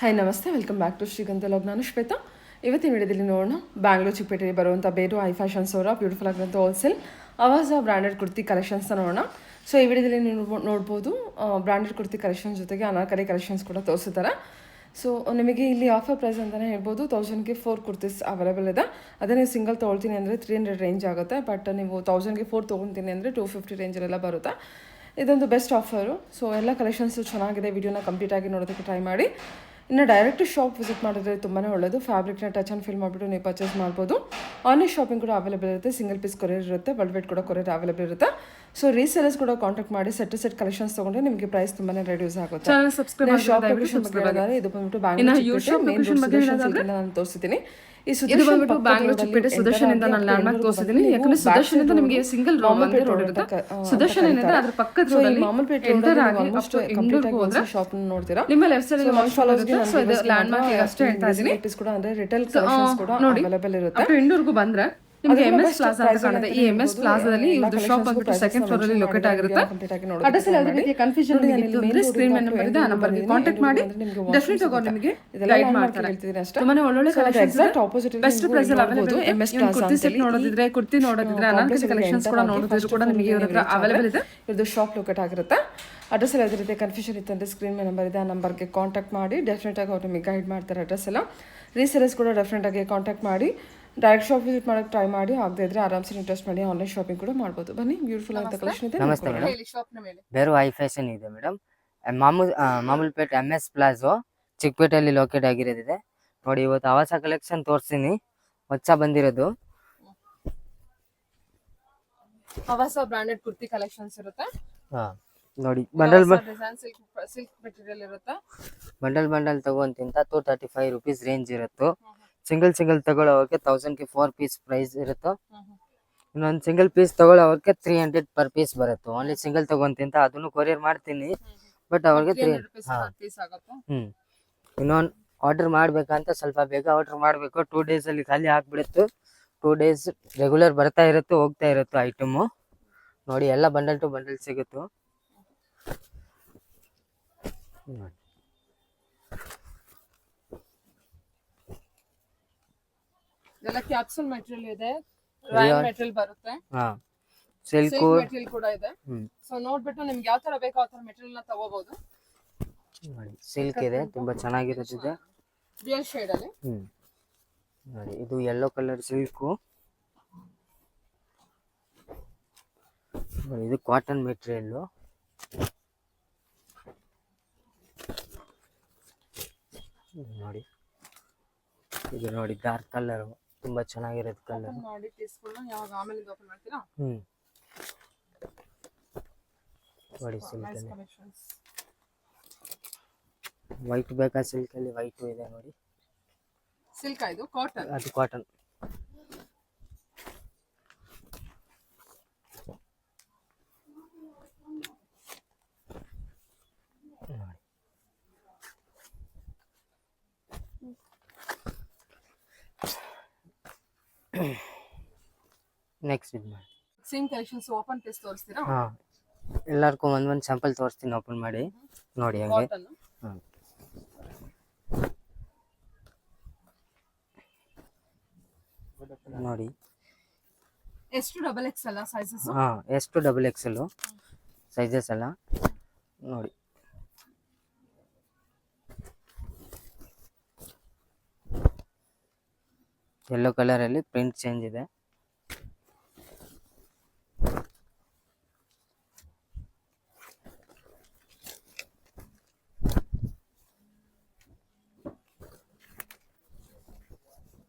Hi ನಮಸ್ತೆ, welcome back to ಶ್ರೀಗಂಧ log. ನಾನು ಶ್ವೇತಾ. ಇವತ್ತಿನ ವಿಡಿಯೋದಲ್ಲಿ ನೋಡೋಣ ಬ್ಯಾಂಗ್ಳೂರ್ ಚಿಕ್ಕಪೇಟೆಯಲ್ಲಿ ಬರುವಂಥ ಬೇರು ಐ ಫ್ಯಾಷನ್ಸ್ ಅವರ ಬ್ಯೂಟಿಫುಲ್ ಆಗಿರುವಂಥ ಹೋಲ್ಸೇಲ್ ಅವಾಜ ಬ್ರ್ಯಾಂಡೆಡ್ ಕುರ್ತಿ ಕಲೆಕ್ಷನ್ಸ್ನ ನೋಡೋಣ. ಸೊ ಈ ವಿಡಿಯೋದಲ್ಲಿ ನೀವು ನೋಡ್ಬೋದು ಬ್ರ್ಯಾಂಡೆಡ್ ಕುರ್ತಿ ಕಲೆಕ್ಷನ್ಸ್ ಜೊತೆಗೆ ಅನಾರ್ಕಲಿ ಕಲೆಕ್ಷನ್ಸ್ ಕೂಡ ತೋರಿಸಿದ್ದಾರೆ. ಸೊ ನಿಮಗೆ ಇಲ್ಲಿ ಆಫರ್ ಪ್ರೈಸ್ ಅಂತಲೇ ಹೇಳ್ಬೋದು. 1000ಗೆ 4 ಕುರ್ತೀಸ್ ಅವೈಲೇಬಲ್ ಇದೆ. ಅದೇ ನೀವು ಸಿಂಗಲ್ ತೊಗೊಳ್ತೀನಿ ಅಂದರೆ 300 ರೇಂಜ್ ಆಗುತ್ತೆ. ಬಟ್ ನೀವು 1000ಗೆ 4 ತೊಗೊಳ್ತೀನಿ ಅಂದರೆ 250 ರೇಂಜಲ್ಲೆಲ್ಲ ಬರುತ್ತೆ. ಇದೊಂದು ಬೆಸ್ಟ್ ಆಫರು. ಸೊ ಎಲ್ಲ ಕಲೆಕ್ಷನ್ಸು ಚೆನ್ನಾಗಿದೆ. ವಿಡಿಯೋನ ಕಂಪ್ಲೀಟಾಗಿ ನೋಡೋದಕ್ಕೆ ಟ್ರೈ ಮಾಡಿ. ಇನ್ನು ಡೈರೆಕ್ಟ್ ಶಾಪ್ ವಿಸಿಟ್ ಮಾಡಿದ್ರೆ ತುಂಬಾ ಒಳ್ಳೆಯದು. ಫ್ಯಾಬ್ರಿಕ್ನ ಟಚ್ ಆ್ಯಂಡ್ ಫೀಲ್ ಮಾಡಿಬಿಟ್ಟು ನೀವು ಪರ್ಚೇಸ್ ಮಾಡ್ಬೋದು. ಆನ್ಲೈನ್ ಶಾಪಿಂಗ್ ಕೂಡ ಅವೈಲೇಬಲ್ ಇರುತ್ತೆ. ಸಿಂಗಲ್ ಪೀಸ್ ಕೊರಿಯರ್ ಇರುತ್ತೆ, ವರ್ಲ್ಡ್ ವೈಡ್ ಕೂಡ ಕೊರಿಯರ್ ಅವೈಲೇಬಲ್ ಇರುತ್ತೆ. ಸೊ ರೀಸೇಲರ್ಸ್ ಕೂಡ ಕಾಂಟ್ಯಾಕ್ಟ್ ಮಾಡಿ ಸೆಟ್ ಕಲೆಕ್ಷನ್ಸ್ ತೊಗೊಂಡ್ರೆ ನಿಮಗೆ ಪ್ರೈಸ್ ತುಂಬಾ ರೆಡ್ಯೂಸ್ ಆಗುತ್ತೆ. ಶಾಪ್ ಲೊಕೇಶನ್ ಬಗ್ಗೆ ಇದು ಬಂದ್ಬಿಟ್ಟು ಬ್ಯಾಂಗ್ಳೂರ್ ನಾನು ತೋರಿಸ್ತೀನಿ. ಇದು ಬಂದ್ಬಿಟ್ಟು ಬ್ಯಾಂಗ್ಳೂರ್ ಚಿಕ್ಕಪೇಟೆ ಸುದರ್ಶನ್ ಇಂದ ನಾನು ಲ್ಯಾಂಡ್ ಮಾರ್ಕ್ ತೋರಿಸಿದ್ದೀನಿ. ಯಾಕಂದ್ರೆ ಸುದರ್ಶನ್ ಇಂದ ನಿಮಗೆ ಸಿಂಗಲ್ ರೋಡ್ ಇರುತ್ತೆ. ಸುದರ್ಶನ್ ಏನಿದೆ ಅದ್ರ ಪಕ್ಕದ ರೋಡ್ ಅಲ್ಲಿ ಎಂಟರ್ ಆಗಿ ಅಷ್ಟು ಇಂಡೋರ್ಗೆ ಹೋದ್ರೆ ಶಾಪ್ ನೋಡ್ತೀರಾ. ನಿಮ್ಮ ಲೆಫ್ಟ್ ಸೈಡ್ ಅಲ್ಲಿ ಸೊ ಇದು ಲ್ಯಾಂಡ್ ಮಾರ್ಕ್ ಅಷ್ಟೇ ಹೇಳ್ತಾ ಇದ್ದೀನಿ. ಕೂಡ ಅಂದ್ರೆ ರಿಟೇಲ್ ಕಲೆಕ್ಷನ್ಸ್ ಕೂಡ ಅವೈಲೇಬಲ್ ಇರುತ್ತೆ. ಅಷ್ಟು ಇಂಡೋರ್ಗೂ ಬಂದ್ರೆ ನಿಮಗೆ MS ಪ್ಲಾಜಾ ಅಂತ ಕಾಣುತ್ತೆ. ಈ MS ಪ್ಲಾಜಾದಲ್ಲಿ ಇವ್ರದ್ದು ಶಾಪ್ ಬಂದ್ಬಿಟ್ಟು ಸೆಕೆಂಡ್ ಫ್ಲೋರ್ ಅಲ್ಲಿ ಲೊಕೇಟ್ ಆಗಿರುತ್ತೆ. ಅಡ್ರೆಸ್ ಯಾವುದೇ ರೀತಿಯ ಕನ್ಫ್ಯೂಷನ್ ಇತ್ತು ಅಂದ್ರೆ ಸ್ಕ್ರೀನ್ ಮೇಲೆ ನಂಬರ್ ಇದೆ, ಆ ನಂಬರ್ಗೆ ಕಾಂಟ್ಯಾಕ್ಟ್ ಮಾಡಿ ಡೆಫಿನೆಟ್ ಆಗಿ ನಿಮಗೆ ಗೈಡ್ ಮಾಡ್ತಾರೆ. ತುಂಬಾನೇ ಒಳ್ಳೊಳ್ಳೆ ಕಲೆಕ್ಷನ್ಸ್ ಬೆಸ್ಟ್ ಪ್ರೈಸ್ ಅಲ್ಲಿ ಅವೈಲೇಬಲ್ ಇದೆ. MS ಕುರ್ತಿ ಸೆಟ್ ನೋಡೋದಿದ್ರೆ, ಕುರ್ತಿ ನೋಡೋದಿದ್ರೆ, ಅನಾರ್ಕಲಿ ಕಲೆಕ್ಷನ್ಸ್ ಕೂಡ ನೋಡೋದಿದ್ರು ಕೂಡ ನಿಮಗೆ ಇವ್ರ ಹತ್ರ ಅವೈಲೇಬಲ್ ಇದೆ. ಇವ್ರದ್ದು ಶಾಪ್ ಲೊಕೇಟ್ ಆಗಿರುತ್ತೆ. ಅಡ್ರೆಸ್ ಎಲ್ಲ ಯಾವುದೇ ರೀತಿಯ ಕನ್ಫ್ಯೂಷನ್ ಇತ್ತು ಅಂದರೆ ಸ್ಕ್ರೀನ್ ಮೇಲೆ ನಂಬರ್ ಇದೆ, ಆ ನಂಬರ್ಗೆ ಕಾಂಟ್ಯಾಕ್ಟ್ ಮಾಡಿ ಡೆಫಿನೆಟ್ ಆಗಿ ಅವ್ರು ನಿಮಗೆ ಗೈಡ್ ಮಾಡ್ತಾರೆ. ಅಡ್ರೆಸ್ ಎಲ್ಲ ರೀಸೇಲರ್ಸ್ ಕೂಡ ಡೆಫಿನೆಟ್ ಆಗಿ ಕಾಂಟ್ಯಾಕ್ಟ್ ಮಾಡಿ ಡೈರೆಕ್ಟ್ ಶಾಪ್ ವಿಸಿಟ್ ಮಾಡೋಕ್ಕೆ ಟ್ರೈ ಮಾಡಿ. ಆಗದೆ ಇದ್ರೆ ಆರಾಮ್ಸೆ ಇಂಟ್ರೆಸ್ಟ್ ಮಾಡಿ ಆನ್ಲೈನ್ ಶಾಪಿಂಗ್ ಕೂಡ ಮಾಡ್ಬೋದು. ಬನ್ನಿ, ಬ್ಯೂಟಿಫುಲ್ ಆಗಿರೋ ಕಲೆಕ್ಷನ್ ಇದೆ. ನಮಸ್ತೆ ಮೇಡಮ್, ಬೇರು ಐ ಫ್ಯಾಷನ್ ಇದೆ ಮೇಡಮ್. ಮಾಮೂಲ್ಪೇಟೆ MS ಪ್ಲಾಜೋ ಚಿಕ್ಕಪೇಟೆಯಲ್ಲಿ ಲೊಕೇಟ್ ಆಗಿರೋದಿದೆ ನೋಡಿ. ಇವತ್ತು ಹೊಸ ಕಲೆಕ್ಷನ್ ತೋರಿಸ್ತೀನಿ, ಹೊಸ ಬಂದಿರೋದು ಹೊಸ ಬ್ರಾಂಡೆಡ್ ಕುರ್ತಿ ಕಲೆಕ್ಷನ್ಸ್ ಇರುತ್ತೆ. ನೋಡಿ. ಬಂಡಲ್ ಸಿಲ್ಕ್ ಮೆಟೀರಿಯಲ್ ಇರುತ್ತೆ. ಬಂಡಲ್ ತಗೊಂತಿಂತ 235 rupees ರೇಂಜ್ ಇರುತ್ತೆ. ಸಿಂಗಲ್ ತಗೊಳ್ಳೋರಿಗೆ 1000ಗೆ 4 ಪೀಸ್ ಪ್ರೈಸ್ ಇರುತ್ತೆ. ಇನ್ನೊಂದು ಸಿಂಗಲ್ ಪೀಸ್ ತಗೊಳ್ಳೋರಿಗೆ 300 ಪರ್ ಪೀಸ್ ಬರುತ್ತೆ. ಓನ್ಲಿ ಸಿಂಗಲ್ ತಗೊಂತಿಂತ ಅದನ್ನು ಕೊರಿಯರ್ ಮಾಡ್ತೀನಿ, ಬಟ್ ಅವ್ರಿಗೆ 300 ಆಗುತ್ತೆ. ಇನ್ನೊಂದು ಆರ್ಡರ್ ಮಾಡ್ಬೇಕಂತ ಸ್ವಲ್ಪ ಬೇಗ ಆರ್ಡರ್ ಮಾಡಬೇಕು. 2 days ಅಲ್ಲಿ ಖಾಲಿ ಆಗ್ಬಿಡುತ್ತೆ. 2 days ರೆಗ್ಯುಲರ್ ಬರ್ತಾ ಇರುತ್ತೆ, ಹೋಗ್ತಾ ಇರುತ್ತೆ ಐಟಮು. ನೋಡಿ, ಎಲ್ಲ ಬಂಡಲ್ ಟು ಬಂಡಲ್ ಸಿಗುತ್ತೆ. ಇದೆಲ್ಲ ಕ್ಯಾಪ್ಸೂಲ್ ಮೆಟೀರಿಯಲ್ ಇದೆ, ರಾಯಲ್ ಮೆಟೀರಿಯಲ್ ಬರುತ್ತೆ. ಸಿಲ್ಕ್ ಮೆಟೀರಿಯಲ್ ಕೂಡ ಇದೆ. ಸೊ ನೋಡ್ಬಿಟ್ಟು ನಿಮ್ಗೆ ಯಾವ ತರ ಬೇಕೋ ಆ ತರ ಮೆಟೀರಿಯಲ್ ನ ತಗೋಬಹುದು. ನೋಡಿ, ಸಿಲ್ಕ್ ಇದೆ, ತುಂಬಾ ಚೆನ್ನಾಗಿರುತ್ತೆ. ಡ್ಯುಯಲ್ ಶೇಡ್ ಅಲ್ಲಿ ನೋಡಿ, ಇದು ಯೆಲ್ಲೋ ಕಲರ್ ಸಿಲ್ಕು. ಇದು ಕಾಟನ್ ಮೆಟೀರಿಯಲ್. ನೋಡಿ, ಇದು ನೋಡಿ ಡಾರ್ಕ್ ಕಲರ್, ತುಂಬಾ ಚೆನ್ನಾಗಿರೋದು ಕಲರ್. ಮಾಡಿ ಪೀಸ್ಗಳನ್ನ ಯಾವಾಗ ಆಮೇಲೆ ಓಪನ್ ಮಾಡ್ತೀರಾ. ನೋಡಿ, ಸಿಲ್ಕ್ ವೈಟ್ ಬೇಕಾ? ಸಿಲ್ಕ್ ಅಲ್ಲಿ ವೈಟ್ ಇದೆ ನೋಡಿ. ಸಿಲ್ಕ್ ಇದು ಕಾಟನ್, ಅದು ಕಾಟನ್. ನೆಕ್ಸ್ಟ್ ಇದು ಮಾಡಿ ಸೇಮ್ ಕಲೆಕ್ಷನ್ಸ್ ಓಪನ್ ಪೀಸ್ ತೋರಿಸ್ತೀರಾ? ಎಲ್ಲರಿಗೂ ಒಂದೊಂದು ಸ್ಯಾಂಪಲ್ ತೋರಿಸ್ತೀನಿ, ಓಪನ್ ಮಾಡಿ ನೋಡಿ. ಹಂಗೆ ನೋಡಿ, ಎಷ್ಟು ಡಬಲ್ XL ಸೈಜಸ್? ಎಷ್ಟು ಡಬಲ್ XL ಸೈಜಸ್ ಎಲ್ಲ ನೋಡಿ. ಯೆಲ್ಲೋ ಕಲರ್ ಅಲ್ಲಿ ಪ್ರಿಂಟ್ ಚೇಂಜ್ ಇದೆ.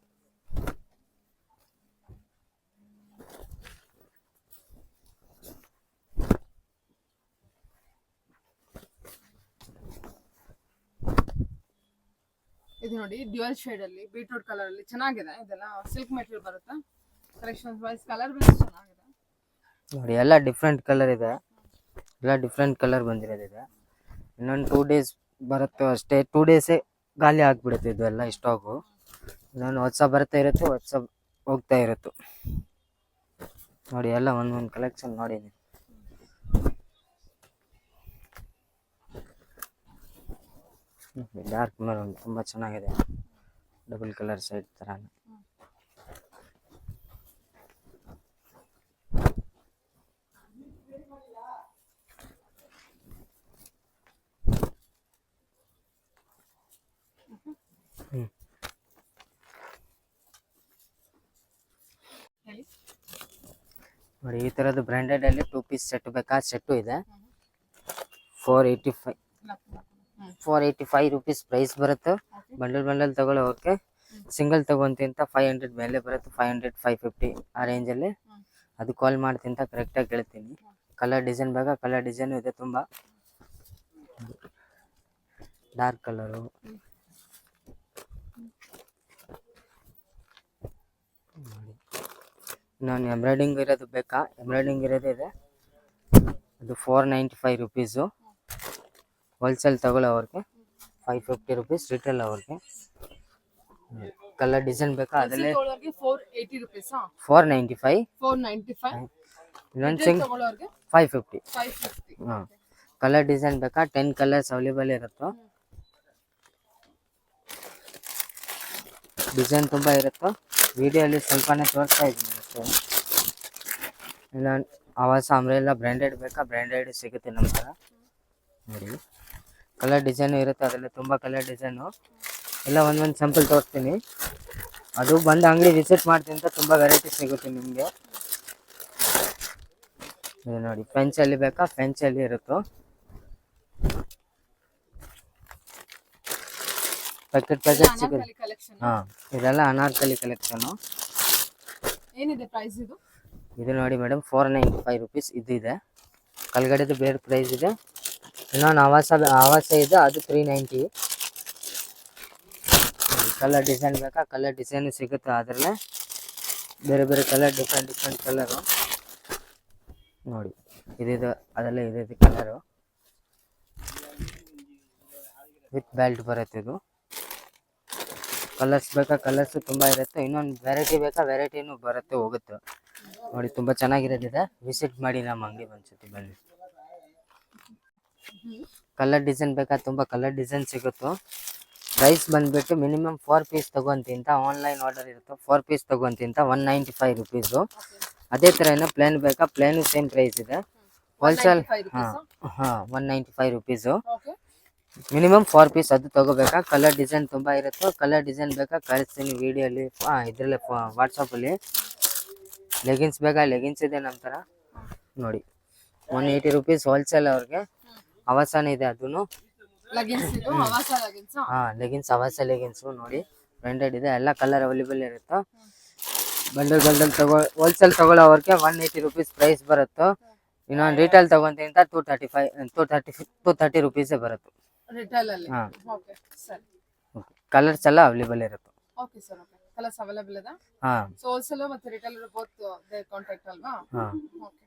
ಇದು ನೋಡಿ, ಡ್ಯುಯಲ್ ಶೇಡ್ ಅಲ್ಲಿ ಬೀಟ್ರೂಟ್ ಕಲರ್ ಅಲ್ಲಿ ಚೆನ್ನಾಗಿದೆ. ಇದೆಲ್ಲ ಸಿಲ್ಕ್ ಮೆಟೀರಿಯಲ್ ಬರುತ್ತೆ. ಕಲೆಕ್ಷನ್ಸ್ ವೈಸ್ ಕಲರ್ ಬೇಸ್ ಚೆನ್ನಾಗಿದೆ ನೋಡಿ. ಎಲ್ಲ ಡಿಫ್ರೆಂಟ್ ಕಲರ್ ಇದೆ, ಎಲ್ಲ ಡಿಫ್ರೆಂಟ್ ಕಲರ್ ಬಂದಿರೋದಿದೆ. ಇನ್ನೊಂದು 2 days ಬರುತ್ತೆ ಅಷ್ಟೇ. 2 days ಖಾಲಿ ಆಗ್ಬಿಡುತ್ತೆ ಇದು ಎಲ್ಲ ಸ್ಟಾಕು. ಇನ್ನೊಂದು ಹೊಸ ಬರ್ತಾ ಇರುತ್ತೆ, ಹೊಸ ಹೋಗ್ತಾ ಇರುತ್ತೆ ನೋಡಿ. ಎಲ್ಲ ಒಂದೊಂದು ಕಲೆಕ್ಷನ್ ನೋಡಿ. ಡಾರ್ಕ್ ಮೆರೂನ್ ತುಂಬ ಚೆನ್ನಾಗಿದೆ, ಡಬಲ್ ಕಲರ್ ಸೈಡ್ ಥರ. ನೋಡಿ ಈ ಥರದ್ದು ಬ್ರ್ಯಾಂಡೆಡಲ್ಲಿ 2 ಪೀಸ್ ಸೆಟ್ ಬೇಕಾ, ಸೆಟ್ಟು ಇದೆ. 485 ರುಪೀಸ್ ಪ್ರೈಸ್ ಬರುತ್ತೆ. ಬಂಡಲ್ ತಗೊಳ್ಳೋ ಓಕೆ, ಸಿಂಗಲ್ ತಗೊಂತಿಂತ 500 ಮೇಲೆ ಬರುತ್ತೆ, 500 550 ಆ ರೇಂಜಲ್ಲಿ. ಅದು ಕಾಲ್ ಮಾಡ್ತಿಂತ ಕರೆಕ್ಟಾಗಿ ಹೇಳ್ತೀನಿ. ಕಲರ್ ಡಿಸೈನ್ ಬೇಕಾ, ಕಲರ್ ಡಿಸೈನು ಇದೆ ತುಂಬ. ಡಾರ್ಕ್ ಕಲರು, ನಾನು ಎಂಬ್ರಾಯ್ಡಿಂಗ್ ಇರೋದು ಬೇಕಾ, ಎಂಬ್ರಾಯ್ಡಿಂಗ್ ಇರೋದೇ ಇದೆ. ಅದು 495 ರುಪೀಸು. ಹೋಲ್ಸೇಲ್ ತಗೊಳ್ಳೋವ್ರಿಗೆ 550 ರುಪೀಸ್, ರಿಟೇಲ್ ಅವ್ರಿಗೆ. ಕಲರ್ ಡಿಸೈನ್ ಬೇಕಾ, ಅದರಲ್ಲಿ 480 rupees 495, 495 ಇನ್ನೊಂದು 550. 550. ಹಾಂ, ಕಲರ್ ಡಿಸೈನ್ ಬೇಕಾ, 10 ಕಲರ್ಸ್ ಅವೈಲೇಬಲ್ ಇರುತ್ತೆ. ಡಿಸೈನ್ ತುಂಬ ಇರುತ್ತೆ. ವಿಡಿಯೋಲಿ ಸ್ವಲ್ಪನೇ ತೋರಿಸ್ತಾ ಇದ್ದೀನಿ ಅಷ್ಟೇ. ಇಲ್ಲ ಆವಾಸ ಅಂಬ್ರೆಲ್ಲ ಬ್ರ್ಯಾಂಡೆಡ್ ಬೇಕಾ, ಬ್ರ್ಯಾಂಡೆಡ್ ಸಿಗುತ್ತೆ ನಮ್ಮ ಥರ. ನೋಡಿ ಕಲರ್ ಡಿಸೈನು ಇರುತ್ತೆ, ಅದರಲ್ಲಿ ತುಂಬ ಕಲರ್ ಡಿಸೈನು ಎಲ್ಲ ಒಂದೊಂದು ಸ್ಯಾಂಪಲ್ ತೋರಿಸ್ತೀನಿ. ಅದು ಬಂದು ಅಂಗಡಿ ವಿಸಿಟ್ ಮಾಡ್ತೀನಿ ಅಂತ ತುಂಬ ವೆರೈಟಿ ಸಿಗುತ್ತೆ ನಿಮಗೆ. ಇದು ನೋಡಿ ಫೆನ್ಸಲ್ಲಿ ಬೇಕಾ, ಫೆನ್ಸಲ್ಲಿ ಇರುತ್ತೋ. ಪ್ಯಾಕೆಟ್ ಸಿಗುತ್ತೆ. ಕಲೆಕ್ಷನ್ ಹಾಂ, ಇದೆಲ್ಲ ಅನಾರ್ಕಲಿ ಕಲೆಕ್ಷನು. ಏನಿದೆ ಪ್ರೈಸ್ ಇದು? ಇದು ನೋಡಿ ಮೇಡಮ್ 495 ರುಪೀಸ್ ಇದು ಇದೆ. ಕೆಳಗಡೆದು ಬೇರೆ ಪ್ರೈಸ್ ಇದೆ. ಇನ್ನೊಂದು ಆವಾಸ ಇದೆ, ಅದು 390. ಕಲರ್ ಡಿಸೈನ್ ಬೇಕಾ, ಕಲರ್ ಡಿಸೈನು ಸಿಗುತ್ತೆ. ಅದರಲ್ಲೇ ಬೇರೆ ಬೇರೆ ಕಲರ್, ಡಿಫ್ರೆಂಟ್ ಕಲರು ನೋಡಿ. ಇದಿದೆ, ಅದರಲ್ಲೇ ಇದೆ ಕಲರು. ವಿತ್ ಬೆಲ್ಟ್ ಬರುತ್ತೆ ಇದು. ಕಲರ್ಸ್ ಬೇಕಾ, ಕಲರ್ಸು ತುಂಬ ಇರುತ್ತೆ. ಇನ್ನೊಂದು ವೆರೈಟಿ ಬೇಕಾ, ವೆರೈಟಿನೂ ಬರುತ್ತೆ, ಹೋಗುತ್ತೆ. ನೋಡಿ ತುಂಬ ಚೆನ್ನಾಗಿರೋದಿದೆ. ವಿಸಿಟ್ ಮಾಡಿ ನಮ್ಮ ಅಂಗಡಿ ಒಂದ್ಸತಿ ಬನ್ನಿ. ಕಲರ್ ಡಿಸೈನ್ ಬೇಕಾ, ತುಂಬ ಕಲರ್ ಡಿಸೈನ್ ಸಿಗುತ್ತೋ. ಪ್ರೈಸ್ ಬಂದುಬಿಟ್ಟು ಮಿನಿಮಮ್ 4 ಪೀಸ್ ತಗೊಂತಿಂತ ಆನ್ಲೈನ್ ಆರ್ಡರ್ ಇರುತ್ತೆ. 4 ಪೀಸ್ ತಗೊಂತಿಂತ 195 ರುಪೀಸು. ಅದೇ ಥರ ಏನೋ ಪ್ಲೇನ್ ಬೇಕಾ, ಪ್ಲೇನು ಸೇಮ್ ಪ್ರೈಸ್ ಇದೆ. Wholesale 195 rupees. ಮಿನಿಮಮ್ 4 ಪೀಸ್ ಅದು ತಗೋಬೇಕಾ. ಕಲರ್ ಡಿಸೈನ್ ತುಂಬ ಇರುತ್ತೆ. ಕಲರ್ ಡಿಸೈನ್ ಬೇಕಾ ಕಳಿಸ್ತೀನಿ ವಿಡಿಯೋಲಿ, ಇದರಲ್ಲೇ ವಾಟ್ಸಪ್ಪಲ್ಲಿ. ಲೆಗಿನ್ಸ್ ಬೇಕಾ, ಲೆಗಿನ್ಸ್ ಇದೆ ನಮ್ಮ ಥರ. ನೋಡಿ 180 ರುಪೀಸ್ ಹೋಲ್ಸೇಲ್ ಅವ್ರಿಗೆ. ಅವಸಾನ ಇದೆ ಅದೂ. ಹಾಂ, ಲೆಗಿನ್ಸ್ ಆವಾಸ ಲೆಗಿನ್ಸು ನೋಡಿ ಬ್ರ್ಯಾಂಡೆಡ್ ಇದೆ. ಎಲ್ಲ ಕಲರ್ ಅವೈಲೇಬಲ್ ಇರುತ್ತೆ. ಬಂಡಲ್ ಹೋಲ್ಸೇಲ್ ತಗೊಳ್ಳೋ ಅವ್ರಿಗೆ 180 ರುಪೀಸ್ ಪ್ರೈಸ್ ಬರುತ್ತೆ. ಇನ್ನೊಂದು ರಿಟೇಲ್ ತಗೊಂತೀನಿ ಅಂತ 230 ರುಪೀಸೇ ಬರುತ್ತೆ. ಹಾಂ, ಕಲರ್ಸ್ ಎಲ್ಲ ಅವೈಲೇಬಲ್ ಇರುತ್ತೆ. Okay sir, okay. Colours available ಇದೆ. ಹಾಂ, ಸೊ ಹೋಲ್ಸೇಲ್ ಮತ್ತೆ ರಿಟೇಲ್ ಬೋತ್ ಕಾಂಟ್ಯಾಕ್ಟ್ ಅಲ್ವಾ? ಹಾಂ. ಓಕೆ.